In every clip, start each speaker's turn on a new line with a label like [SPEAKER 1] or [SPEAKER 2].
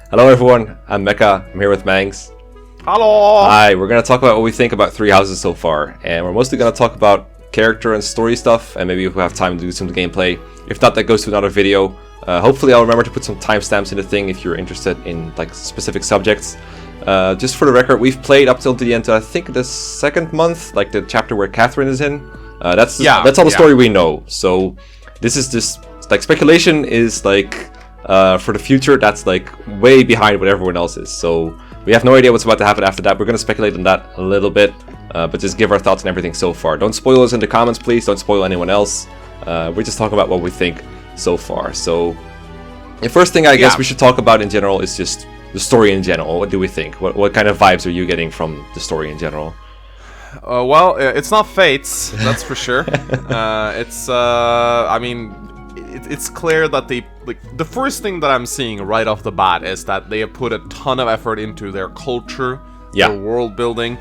[SPEAKER 1] Hello everyone, I'm Mecha, I'm here with Mangs.
[SPEAKER 2] Hello!
[SPEAKER 1] Hi, we're going to talk about what we think about Three Houses so far, and we're mostly going to talk about character and story stuff, and maybe if we have time to do some gameplay. If not, that goes to another video. Hopefully I'll remember to put some timestamps in the thing if you're interested in like specific subjects. Just for the record, we've played up till the end, I think the second month, like the chapter where Catherine is in. That's all the story we know, so this is just, like, speculation is like, for the future, that's like way behind what everyone else is, so we have no idea what's about to happen after that. We're going to speculate on that a little bit, but just give our thoughts on everything so far. Don't spoil us in the comments, please. Don't spoil anyone else. We're just talking about what we think so far. So the first thing I guess we should talk about in general is just the story in general. What do we think? What kind of vibes are you getting from the story in general?
[SPEAKER 2] Well, it's not Fates, that's for sure. I mean, it's clear that the first thing that I'm seeing right off the bat is that they have put a ton of effort into their culture, their world building.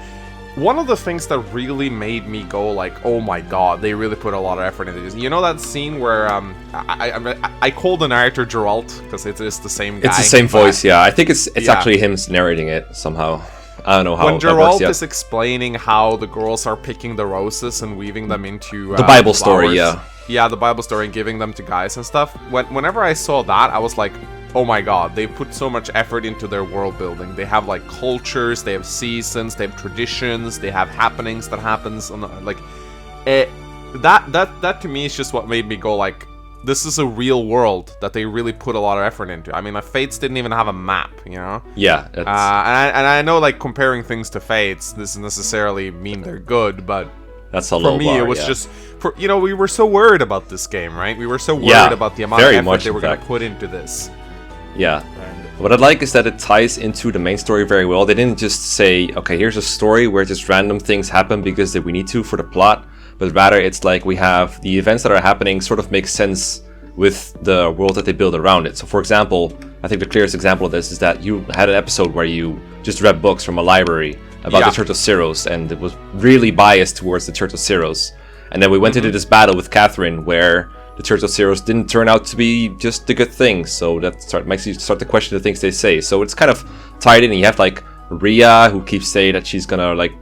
[SPEAKER 2] One of the things that really made me go like, oh my god, they really put a lot of effort into this. You know that scene where I call the narrator Geralt because it is the same guy.
[SPEAKER 1] It's the same voice, yeah. I think it's actually him narrating it somehow. I don't know how.
[SPEAKER 2] When Geralt is explaining how the girls are picking the roses and weaving them into
[SPEAKER 1] the Bible
[SPEAKER 2] flowers.
[SPEAKER 1] story, yeah.
[SPEAKER 2] Yeah, the Bible story and giving them to guys and stuff. Whenever I saw that, I was like, oh my god, they put so much effort into their world building. They have like cultures, they have seasons, they have traditions, they have happenings that happens on like that to me is just what made me go like, this is a real world that they really put a lot of effort into. I mean, my Fates didn't even have a map, you know?
[SPEAKER 1] Yeah.
[SPEAKER 2] And I know like comparing things to Fates doesn't necessarily mean they're good, but
[SPEAKER 1] that's a
[SPEAKER 2] for me
[SPEAKER 1] bar,
[SPEAKER 2] it was just we were so worried about this game, right? We were so worried about the amount of effort they were going to put into this.
[SPEAKER 1] Yeah. What I like is that it ties into the main story very well. They didn't just say, okay, here's a story where just random things happen because we need to for the plot, but rather it's like we have the events that are happening sort of make sense with the world that they build around it. So for example, I think the clearest example of this is that you had an episode where you just read books from a library about the Church of Syros, and it was really biased towards the Church of Syros. And then we went into this battle with Catherine where the Church of Syros didn't turn out to be just the good thing, so that makes you start to question the things they say. So it's kind of tied in, and you have like Rhea, who keeps saying that she's gonna like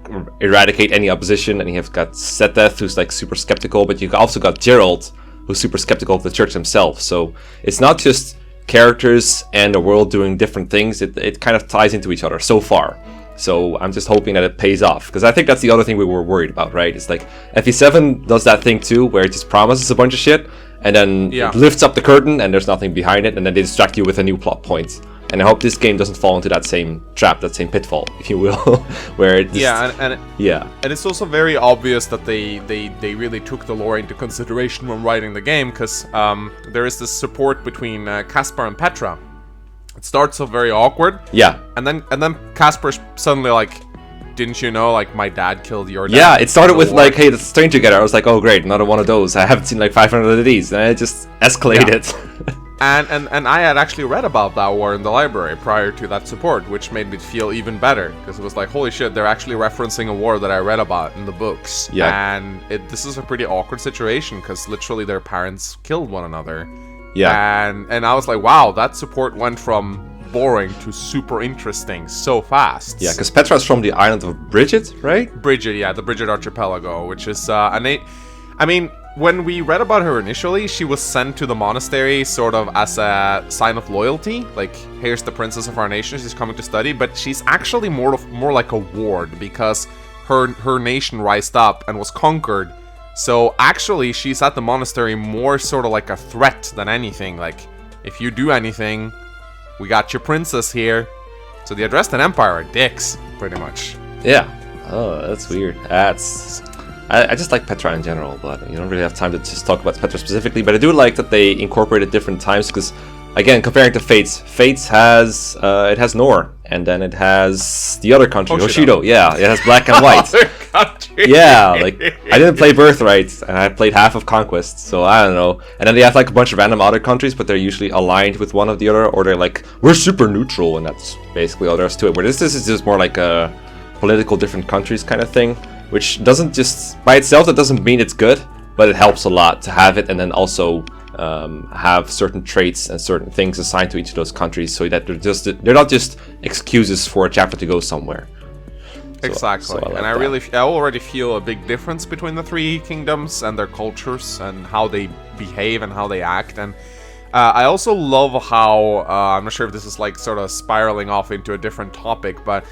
[SPEAKER 1] eradicate any opposition, and you have got Sothis, who's like super skeptical, but you also got Geralt, who's super skeptical of the church himself. So it's not just characters and the world doing different things, it kind of ties into each other so far. So I'm just hoping that it pays off, because I think that's the other thing we were worried about, right? It's like FE7 does that thing too, where it just promises a bunch of shit, and then it lifts up the curtain and there's nothing behind it, and then they distract you with a new plot point. And I hope this game doesn't fall into that same trap, that same pitfall, if you will, where it just,
[SPEAKER 2] and it's also very obvious that they really took the lore into consideration when writing the game, because there is this support between Caspar and Petra. It starts off very awkward.
[SPEAKER 1] Yeah.
[SPEAKER 2] And then Casper's suddenly like, didn't you know, like, my dad killed your dad?
[SPEAKER 1] Yeah, it started with like, hey, let's train together. I was like, oh great, another one of those. I haven't seen like 500 of these. And it just escalated.
[SPEAKER 2] Yeah. and I had actually read about that war in the library prior to that support, which made me feel even better, because it was like, holy shit, they're actually referencing a war that I read about in the books.
[SPEAKER 1] Yeah.
[SPEAKER 2] And this is a pretty awkward situation, because literally their parents killed one another.
[SPEAKER 1] Yeah.
[SPEAKER 2] And I was like, wow, that support went from boring to super interesting so fast.
[SPEAKER 1] Yeah, because Petra's from the island of Bridget, right?
[SPEAKER 2] Bridget, yeah, the Bridget Archipelago, which is I mean, when we read about her initially, she was sent to the monastery sort of as a sign of loyalty. Like, here's the princess of our nation, she's coming to study, but she's actually more like a ward, because her nation rised up and was conquered. So actually, she's at the monastery more sort of like a threat than anything. Like, if you do anything, we got your princess here. So the Adrestan Empire are dicks, pretty much.
[SPEAKER 1] Yeah. Oh, that's weird. I just like Petra in general, but you don't really have time to just talk about Petra specifically. But I do like that they incorporated different times, because, again, comparing to Fates has it has Nor, and then it has the other country, Hoshido. Yeah, it has black and white. Yeah, like, I didn't play Birthright, and I played half of Conquest, so I don't know. And then they have like a bunch of random other countries, but they're usually aligned with one of the other, or they're like, we're super neutral, and that's basically all there is to it. Where this is just more like a political different countries kind of thing, which doesn't just, by itself, that doesn't mean it's good, but it helps a lot to have it, and then also have certain traits and certain things assigned to each of those countries, so that they're not just excuses for a chapter to go somewhere.
[SPEAKER 2] Exactly, and I already feel a big difference between the three kingdoms and their cultures and how they behave and how they act. And I also love how I'm not sure if this is like sort of spiraling off into a different topic, but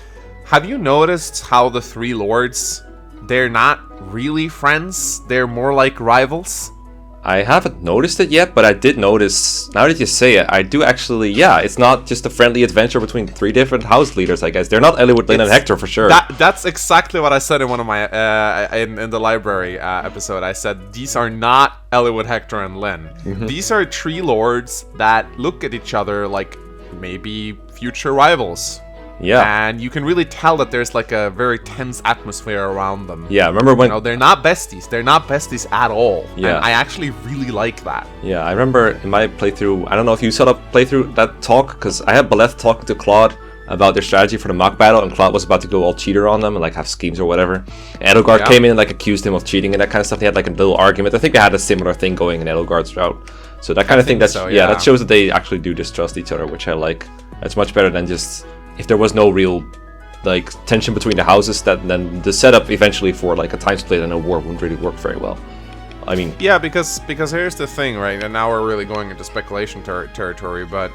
[SPEAKER 2] have you noticed how the three lords, they're not really friends? They're more like rivals.
[SPEAKER 1] I haven't noticed it yet, but I did notice, now that you say it, I do actually, yeah, it's not just a friendly adventure between three different house leaders, I guess. They're not Eliwood, Lyn, and Hector for sure.
[SPEAKER 2] That's exactly what I said in one of my, in the library episode. I said, these are not Eliwood, Hector, and Lyn. Mm-hmm. These are three lords that look at each other like maybe future rivals.
[SPEAKER 1] Yeah.
[SPEAKER 2] And you can really tell that there's like a very tense atmosphere around them.
[SPEAKER 1] Yeah, remember when...
[SPEAKER 2] they're not besties. They're not besties at all.
[SPEAKER 1] Yeah.
[SPEAKER 2] And I actually really like that.
[SPEAKER 1] Yeah, I remember in my playthrough, I don't know if you saw the playthrough, that talk, because I had Byleth talking to Claude about their strategy for the mock battle, and Claude was about to go all cheater on them and like have schemes or whatever. And Edelgard came in and like accused him of cheating and that kind of stuff. They had like a little argument. I think they had a similar thing going in Edelgard's route. So that kind of thing, that shows that they actually do distrust each other, which I like. That's much better than just... if there was no real like tension between the houses, that then the setup eventually for like a time split and a war wouldn't really work very well. I mean,
[SPEAKER 2] yeah, because here's the thing, right? And now we're really going into speculation territory, but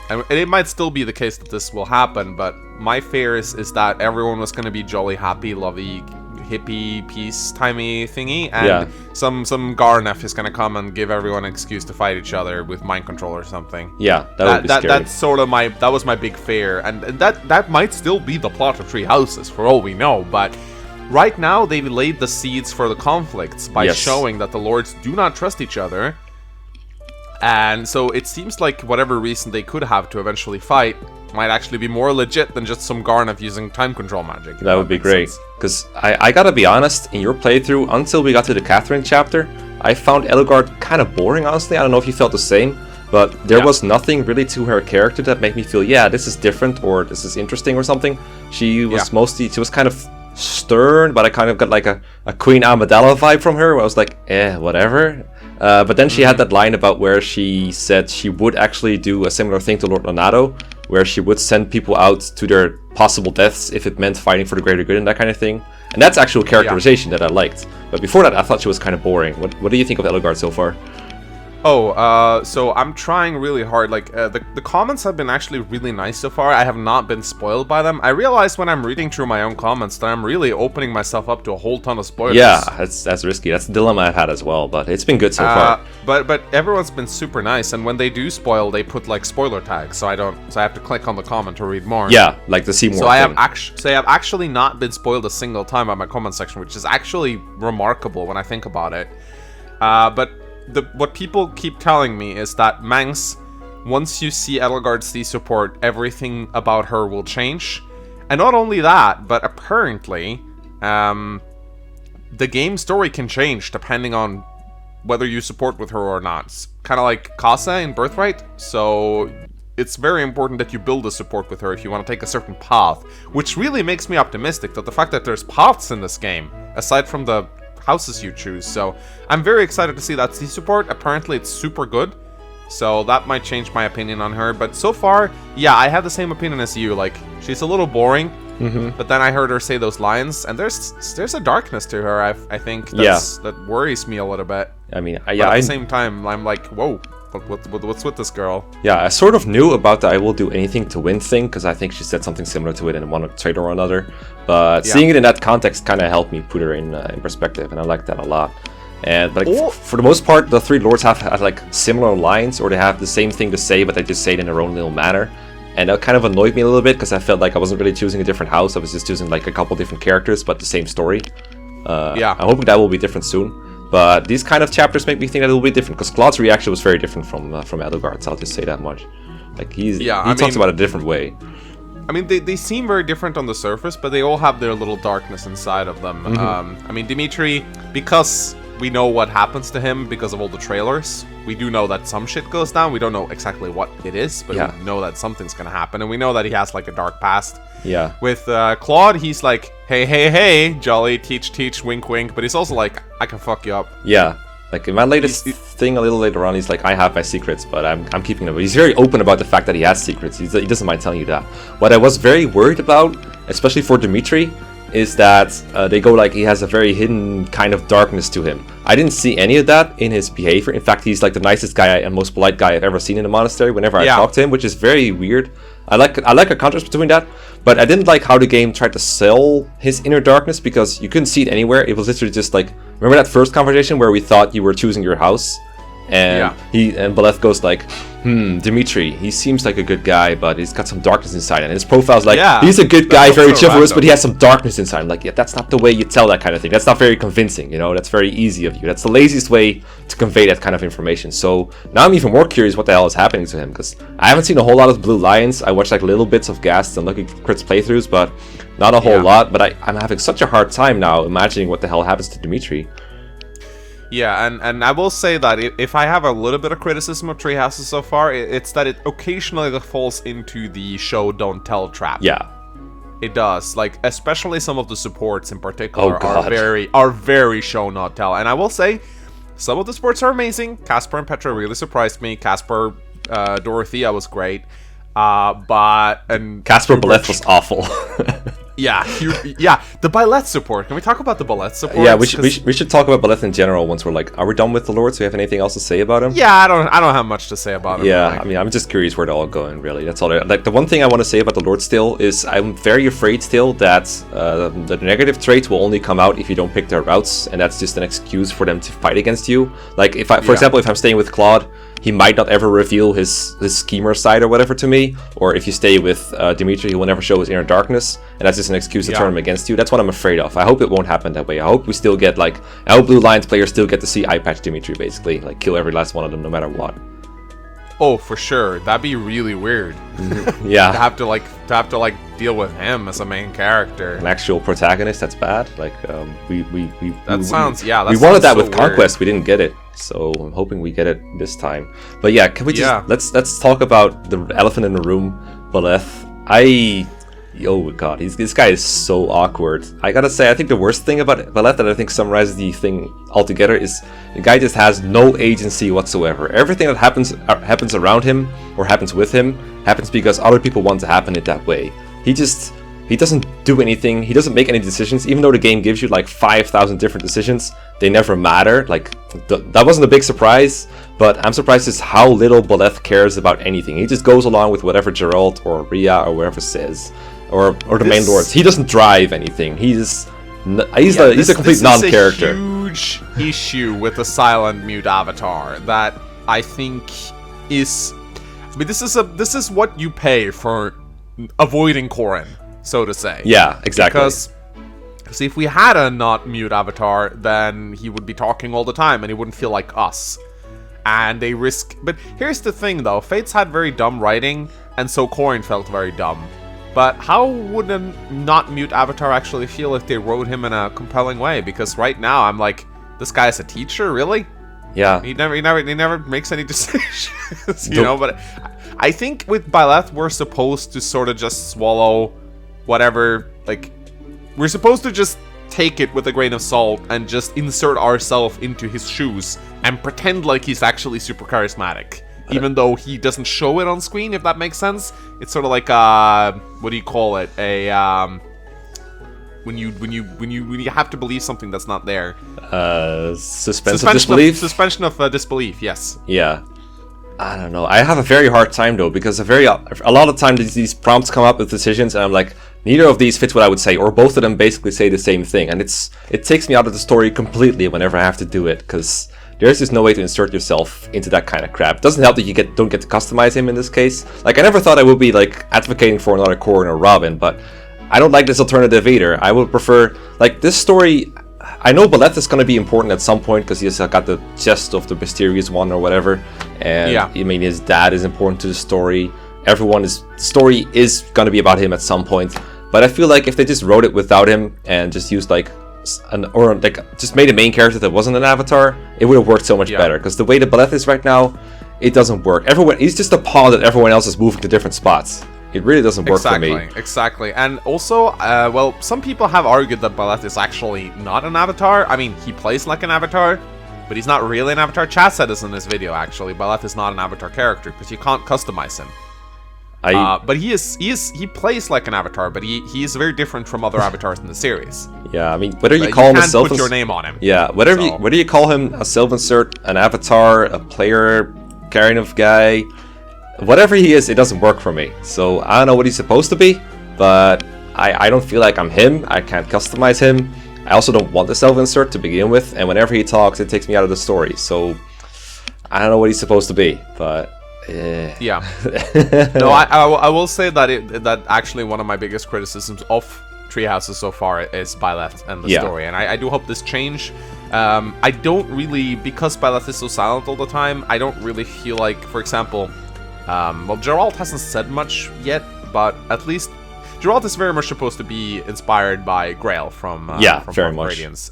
[SPEAKER 2] and it might still be the case that this will happen, but my fear is that everyone was going to be jolly happy, lovey, hippie, peace-timey thingy, and some Garnef is going to come and give everyone an excuse to fight each other with mind control or something.
[SPEAKER 1] Yeah, that would be scary.
[SPEAKER 2] That's sort of that was my big fear, and that might still be the plot of Three Houses for all we know, but right now they've laid the seeds for the conflicts by showing that the lords do not trust each other, and so it seems like whatever reason they could have to eventually fight might actually be more legit than just some Garnef using time control magic.
[SPEAKER 1] That would be great. Because I gotta be honest, in your playthrough, until we got to the Catherine chapter, I found Edelgard kind of boring, honestly. I don't know if you felt the same, but there was nothing really to her character that made me feel, yeah, this is different, or this is interesting, or something. She was she was kind of stern, but I kind of got like a Queen Amidala vibe from her, where I was like, whatever. But then she had that line about where she said she would actually do a similar thing to Lord Lonato, where she would send people out to their possible deaths if it meant fighting for the greater good and that kind of thing. And that's actual characterization that I liked. But before that, I thought she was kind of boring. What do you think of Edelgard so far?
[SPEAKER 2] So I'm trying really hard. Like, the comments have been actually really nice so far. I have not been spoiled by them. I realized when I'm reading through my own comments that I'm really opening myself up to a whole ton of spoilers.
[SPEAKER 1] Yeah, that's risky. That's the dilemma I've had as well, but it's been good so far.
[SPEAKER 2] But everyone's been super nice, and when they do spoil, they put like spoiler tags, so I have to click on the comment to read more.
[SPEAKER 1] Yeah, like to see more.
[SPEAKER 2] So I have actually not been spoiled a single time by my comment section, which is actually remarkable when I think about it. But what people keep telling me is that Mangs, once you see Edelgard's D support, everything about her will change. And not only that, but apparently, the game story can change depending on whether you support with her or not. It's kind of like Kasa in Birthright, so it's very important that you build a support with her if you want to take a certain path, which really makes me optimistic that the fact that there's paths in this game, aside from the houses you choose. So I'm very excited to see that C support. Apparently it's super good, so that might change my opinion on her. But so far, yeah, I have the same opinion as you. Like, she's a little boring, but then I heard her say those lines, and there's a darkness to her. I think that worries me a little bit.
[SPEAKER 1] I mean,
[SPEAKER 2] at the same time, I'm like, whoa, what's with this girl?
[SPEAKER 1] Yeah, I sort of knew about the I will do anything to win thing, because I think she said something similar to it in one trailer or another. But seeing it in that context kind of helped me put her in perspective, and I like that a lot. And but for the most part, the three lords have like similar lines, or they have the same thing to say, but they just say it in their own little manner. And that kind of annoyed me a little bit, because I felt like I wasn't really choosing a different house. I was just choosing like a couple different characters, but the same story. I'm hoping that will be different soon. But these kind of chapters make me think that it will be different, because Claude's reaction was very different from Edelgard, so I'll just say that much. Like, he talks about it a different way.
[SPEAKER 2] I mean, they seem very different on the surface, but they all have their little darkness inside of them. I mean, Dimitri, because we know what happens to him because of all the trailers, we do know that some shit goes down. We don't know exactly what it is, but we know that something's gonna happen, and we know that he has like a dark past.
[SPEAKER 1] Yeah.
[SPEAKER 2] With Claude, he's like, hey, jolly, teach, wink, wink, but he's also like, I can fuck you up.
[SPEAKER 1] Yeah. Like in my latest thing a little later on, he's like, I have my secrets, but I'm keeping them. He's very open about the fact that he has secrets. He doesn't mind telling you that. What I was very worried about, especially for Dimitri, is that they go like he has a very hidden kind of darkness to him. I didn't see any of that in his behavior. In fact, he's like the nicest guy and most polite guy I've ever seen in the monastery whenever I talk to him, which is very weird. I like a contrast between that, but I didn't like how the game tried to sell his inner darkness, because you couldn't see it anywhere. It was literally just like, remember that first conversation where we thought you were choosing your house? And Byleth goes like, Dimitri, he seems like a good guy, but he's got some darkness inside. And his profile's like, he's a good guy, very chivalrous, but he has some darkness inside. I'm like, yeah, that's not the way you tell that kind of thing. That's not very convincing, you know? That's very easy of you. That's the laziest way to convey that kind of information. So now I'm even more curious what the hell is happening to him, because I haven't seen a whole lot of Blue Lions. I watched like little bits of Gast and Lucky Crit's playthroughs, but not a whole lot. But I'm having such a hard time now imagining what the hell happens to Dimitri.
[SPEAKER 2] Yeah, and I will say that if I have a little bit of criticism of Treehouses so far, it's that it occasionally falls into the show don't tell trap.
[SPEAKER 1] Yeah.
[SPEAKER 2] It does. Like, especially some of the supports in particular are very show not tell. And I will say, some of the supports are amazing. Casper and Petra really surprised me. Casper, Dorothea was great. And
[SPEAKER 1] Casper Byleth was awful.
[SPEAKER 2] Yeah, the Byleth support. Can we talk about the Byleth support?
[SPEAKER 1] Yeah, we should talk about Byleth in general once we're like, are we done with the Lords? Do we have anything else to say about him?
[SPEAKER 2] Yeah, I don't have much to say about him.
[SPEAKER 1] Yeah,
[SPEAKER 2] really.
[SPEAKER 1] I mean, I'm just curious where they're all going, really. That's all. Like, the one thing I want to say about the Lords still is I'm very afraid still that the negative traits will only come out if you don't pick their routes, and that's just an excuse for them to fight against you. Like, if for example, if I'm staying with Claude, he might not ever reveal his schemer side or whatever to me. Or if you stay with Dimitri, he will never show his inner darkness, and that's just an excuse to turn him against you. That's what I'm afraid of. I hope it won't happen that way. I hope we still get I hope Blue Lions players still get to see eye patch Dimitri, basically, like kill every last one of them no matter what.
[SPEAKER 2] Oh, for sure. That'd be really weird.
[SPEAKER 1] Yeah.
[SPEAKER 2] to have to deal with him as a main character.
[SPEAKER 1] An actual protagonist, that's bad. Like we wanted that with Conquest, we didn't get it. So I'm hoping we get it this time. But yeah, can we just let's talk about the elephant in the room, Byleth. Oh god, this guy is so awkward. I gotta say, I think the worst thing about Byleth that I think summarizes the thing altogether is the guy just has no agency whatsoever. Everything that happens around him or happens with him happens because other people want to happen it that way. He doesn't do anything. He doesn't make any decisions, even though the game gives you like 5,000 different decisions. They never matter. Like that wasn't a big surprise, but I'm surprised as how little Byleth cares about anything. He just goes along with whatever Geralt or Rhea or whoever says. Or the main lords. He doesn't drive anything. He's a complete non-character.
[SPEAKER 2] This is a huge issue with the silent mute avatar that I think is. I mean, this is what you pay for avoiding Corrin, so to say.
[SPEAKER 1] Yeah, exactly.
[SPEAKER 2] Because if we had a not mute avatar, then he would be talking all the time, and he wouldn't feel like us. And they risk. But here's the thing, though. Fates had very dumb writing, and so Corrin felt very dumb. But how would a not mute avatar actually feel if they wrote him in a compelling way? Because right now I'm like, this guy is a teacher, really?
[SPEAKER 1] Yeah.
[SPEAKER 2] He never makes any decisions, you know. But I think with Byleth we're supposed to sort of just swallow whatever. Like, we're supposed to just take it with a grain of salt and just insert ourselves into his shoes and pretend like he's actually super charismatic. Even though he doesn't show it on screen, if that makes sense. It's sort of like what do you call it? When you have to believe something that's not there.
[SPEAKER 1] Suspension of disbelief.
[SPEAKER 2] Suspension of disbelief. Yes.
[SPEAKER 1] Yeah. I don't know. I have a very hard time though, because a lot of times these prompts come up with decisions, and I'm like, neither of these fits what I would say, or both of them basically say the same thing, and it takes me out of the story completely whenever I have to do it, because there's just no way to insert yourself into that kind of crap. It doesn't help that you don't get to customize him in this case. Like, I never thought I would be like advocating for another Corrin or Robin, but I don't like this alternative either. I would prefer, like, this story. I know Byleth is going to be important at some point because he's got the chest of the mysterious one or whatever, and I mean, his dad is important to the story. Story is going to be about him at some point, but I feel like if they just wrote it without him and just used just made a main character that wasn't an avatar, it would have worked so much better. Because the way the Byleth is right now, it doesn't work. He's just a pawn that everyone else is moving to different spots. It really doesn't work for me.
[SPEAKER 2] Exactly. And also, well, some people have argued that Byleth is actually not an avatar. I mean, he plays like an avatar, but he's not really an avatar. Chad said this in this video, actually. Byleth is not an avatar character, because you can't customize him. But he plays like an avatar, but he is very different from other avatars in the series.
[SPEAKER 1] Yeah, I mean, whether you call him a Sylvan...
[SPEAKER 2] put your name on him.
[SPEAKER 1] Yeah, whether you call him a Sylvan Cert, an avatar, a player, kind of guy, whatever he is, it doesn't work for me. So I don't know what he's supposed to be, but I don't feel like I'm him. I can't customize him. I also don't want the Sylvan Cert to begin with, and whenever he talks, it takes me out of the story. So I don't know what he's supposed to be, but...
[SPEAKER 2] Yeah. No, I will say that that actually one of my biggest criticisms of Treehouses so far is Byleth and the story, and I do hope this change. I don't really, because Byleth is so silent all the time, I don't really feel like, for example, well, Geralt hasn't said much yet, but at least Geralt is very much supposed to be inspired by Grail from
[SPEAKER 1] very much.
[SPEAKER 2] Radiance,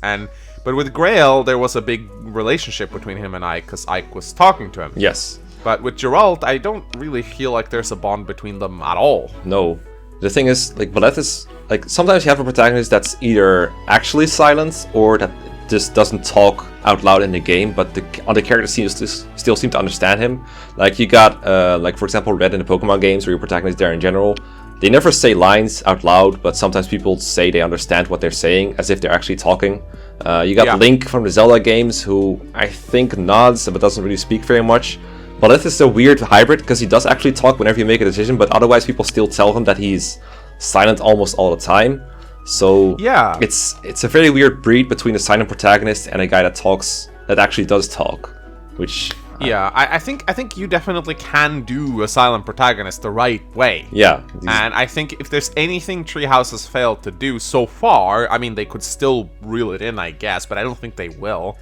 [SPEAKER 2] but with Grail there was a big relationship between him and Ike, because Ike was talking to him.
[SPEAKER 1] Yes.
[SPEAKER 2] But with Geralt, I don't really feel like there's a bond between them at all.
[SPEAKER 1] No. The thing is, like, Byleth is, like, sometimes you have a protagonist that's either actually silent or that just doesn't talk out loud in the game, but the other characters still seem to understand him. Like, you got, like, for example, Red in the Pokemon games, or your protagonist there in general. They never say lines out loud, but sometimes people say they understand what they're saying, as if they're actually talking. You got Link from the Zelda games, who I think nods, but doesn't really speak very much. Byleth is a weird hybrid, because he does actually talk whenever you make a decision, but otherwise people still tell him that he's silent almost all the time. So
[SPEAKER 2] yeah,
[SPEAKER 1] it's a very weird breed between a silent protagonist and a guy that actually does talk, which...
[SPEAKER 2] Yeah, I think you definitely can do a silent protagonist the right way.
[SPEAKER 1] Yeah.
[SPEAKER 2] And I think if there's anything Treehouse has failed to do so far, I mean, they could still reel it in, I guess, but I don't think they will.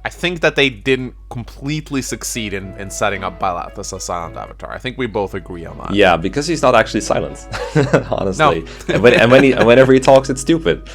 [SPEAKER 2] I think that they didn't completely succeed in setting up Byleth as a silent avatar. I think we both agree on that.
[SPEAKER 1] Yeah, because he's not actually silent, honestly.
[SPEAKER 2] No.
[SPEAKER 1] and whenever he talks, it's stupid.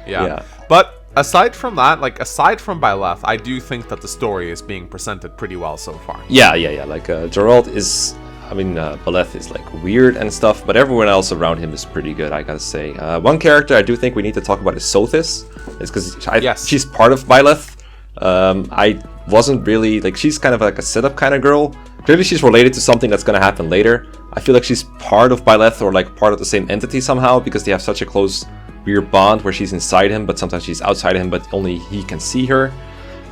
[SPEAKER 2] Yeah. But aside from that, like, aside from Byleth, I do think that the story is being presented pretty well so far.
[SPEAKER 1] Yeah. Like, Geralt is... I mean, Byleth is, like, weird and stuff, but everyone else around him is pretty good, I gotta say. One character I do think we need to talk about is Sothis. It's because she's part of Byleth. I wasn't really, like, she's kind of like a setup kind of girl. Clearly she's related to something that's gonna happen later. I feel like she's part of Byleth, or like part of the same entity somehow, because they have such a close, weird bond where she's inside him, but sometimes she's outside him, but only he can see her.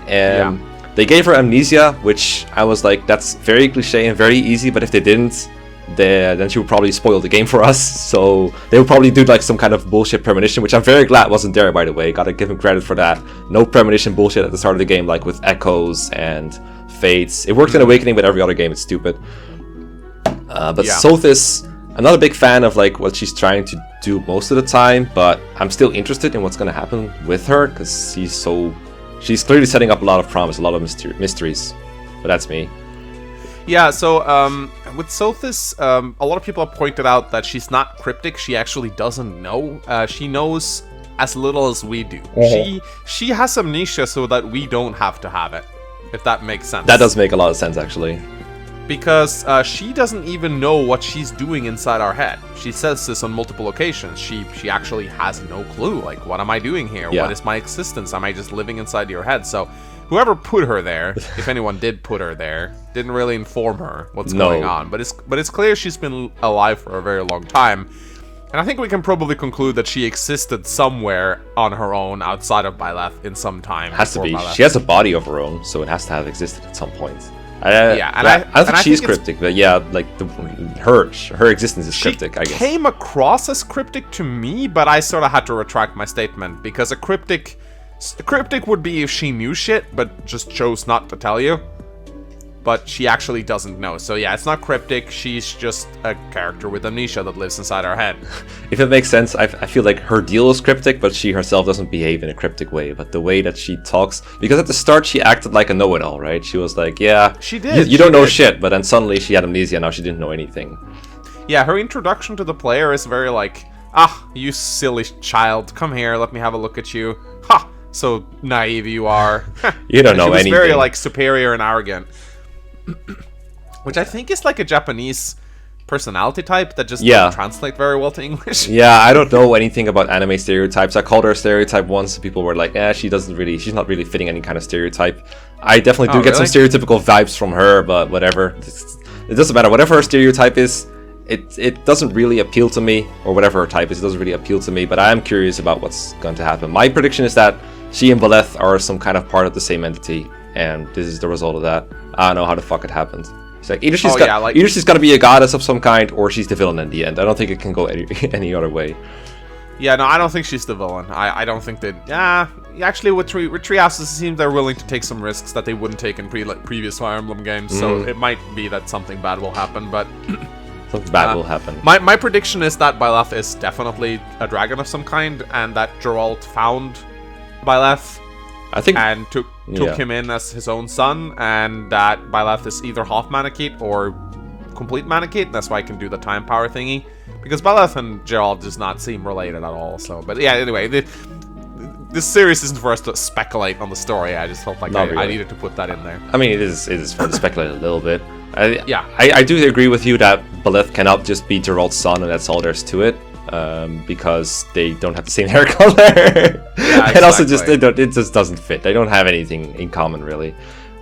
[SPEAKER 1] And they gave her amnesia, which I was like, that's very cliche and very easy, but if they didn't, then she would probably spoil the game for us. So they would probably do like some kind of bullshit premonition, which I'm very glad wasn't there, by the way. Gotta give him credit for that. No premonition bullshit at the start of the game, like with echoes and fates. It worked in Awakening, but every other game it's stupid. But Sothis, I'm not a big fan of like what she's trying to do most of the time, but I'm still interested in what's gonna happen with her, because she's clearly setting up a lot of promise, a lot of mysteries. But that's me.
[SPEAKER 2] Yeah, so with Sothis, a lot of people have pointed out that she's not cryptic. She actually doesn't know. She knows as little as we do. She has amnesia so that we don't have to have it, if that makes sense.
[SPEAKER 1] That does make a lot of sense, actually.
[SPEAKER 2] Because she doesn't even know what she's doing inside our head. She says this on multiple occasions. She actually has no clue. Like, what am I doing here?
[SPEAKER 1] Yeah.
[SPEAKER 2] What is my existence? Am I just living inside your head? So whoever put her there, if anyone did put her there, didn't really inform her what's going on. But it's clear she's been alive for a very long time. And I think we can probably conclude that she existed somewhere on her own outside of Byleth in some time.
[SPEAKER 1] Has to be.
[SPEAKER 2] Byleth.
[SPEAKER 1] She has a body of her own, so it has to have existed at some point.
[SPEAKER 2] I
[SPEAKER 1] don't think she's cryptic, but yeah, like her existence is cryptic, I guess.
[SPEAKER 2] She came across as cryptic to me, but I sort of had to retract my statement, because a cryptic would be if she knew shit, but just chose not to tell you. But she actually doesn't know. So yeah, it's not cryptic. She's just a character with amnesia that lives inside our head.
[SPEAKER 1] If it makes sense, I feel like her deal is cryptic, but she herself doesn't behave in a cryptic way. But the way that she talks, because at the start she acted like a know-it-all, right? She was like, yeah,
[SPEAKER 2] she did.
[SPEAKER 1] You don't know shit, but then suddenly she had amnesia. Now she didn't know anything.
[SPEAKER 2] Yeah, her introduction to the player is very like, you silly child, come here, let me have a look at you. Ha! So naive you are.
[SPEAKER 1] You don't know anything.
[SPEAKER 2] She was very like superior and arrogant. Which I think is like a Japanese personality type that just
[SPEAKER 1] Yeah.
[SPEAKER 2] doesn't translate very well to English.
[SPEAKER 1] Yeah, I don't know anything about anime stereotypes. I called her a stereotype once, and people were like, she's not really fitting any kind of stereotype. I definitely do get some stereotypical vibes from her, but whatever. It doesn't matter. Whatever her stereotype is, it doesn't really appeal to me, or whatever her type is, it doesn't really appeal to me, but I am curious about what's going to happen. My prediction is that she and Byleth are some kind of part of the same entity, and this is the result of that. I don't know how the fuck it happened. It's like either she's gonna be a goddess of some kind, or she's the villain in the end. I don't think it can go any other way.
[SPEAKER 2] Yeah, no, I don't think she's the villain. I don't think that. Actually, with Tree Houses, it seems they're willing to take some risks that they wouldn't take in previous Fire Emblem games. So it might be that something bad will happen, but
[SPEAKER 1] something bad will happen.
[SPEAKER 2] My prediction is that Byleth is definitely a dragon of some kind, and that Geralt found Byleth.
[SPEAKER 1] I think,
[SPEAKER 2] and took him in as his own son, and that Byleth is either half Manakite or complete Manakite, and that's why I can do the time power thingy. Because Byleth and Geralt does not seem related at all. So, but yeah, anyway, this series isn't for us to speculate on the story. I just felt like I needed to put that in there.
[SPEAKER 1] I mean, it is fun to speculate a little bit. I do agree with you that Byleth cannot just be Geralt's son, and that's all there's to it. Because they don't have the same hair color, and also it just doesn't fit. They don't have anything in common really.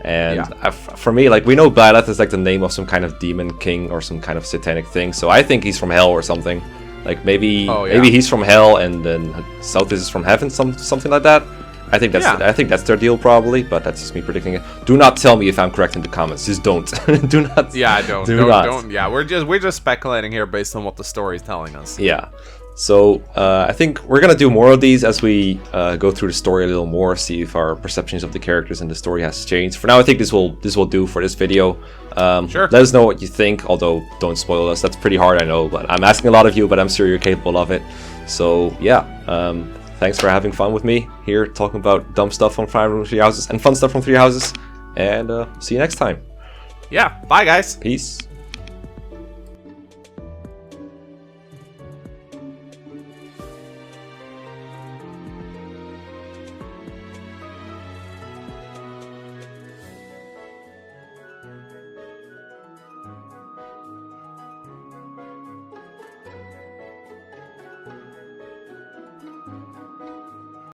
[SPEAKER 1] And for me, like, we know Byleth is like the name of some kind of demon king or some kind of satanic thing. So I think he's from hell or something. Like maybe he's from hell, and then Sothis is from heaven, something like that. I think that's their deal probably, but that's just me predicting it. Do not tell me if I'm correct in the comments. Just don't. Do not.
[SPEAKER 2] Yeah, don't. Yeah, we're just speculating here based on what the story is telling us.
[SPEAKER 1] Yeah. So I think we're gonna do more of these as we go through the story a little more, see if our perceptions of the characters and the story has changed. For now, I think this will do for this video.
[SPEAKER 2] Sure.
[SPEAKER 1] Let us know what you think. Although don't spoil us. That's pretty hard, I know, but I'm asking a lot of you, but I'm sure you're capable of it. So yeah. Thanks for having fun with me here, talking about dumb stuff from Fire Emblem Three Houses and fun stuff from Three Houses. And see you next time.
[SPEAKER 2] Yeah, bye guys.
[SPEAKER 1] Peace.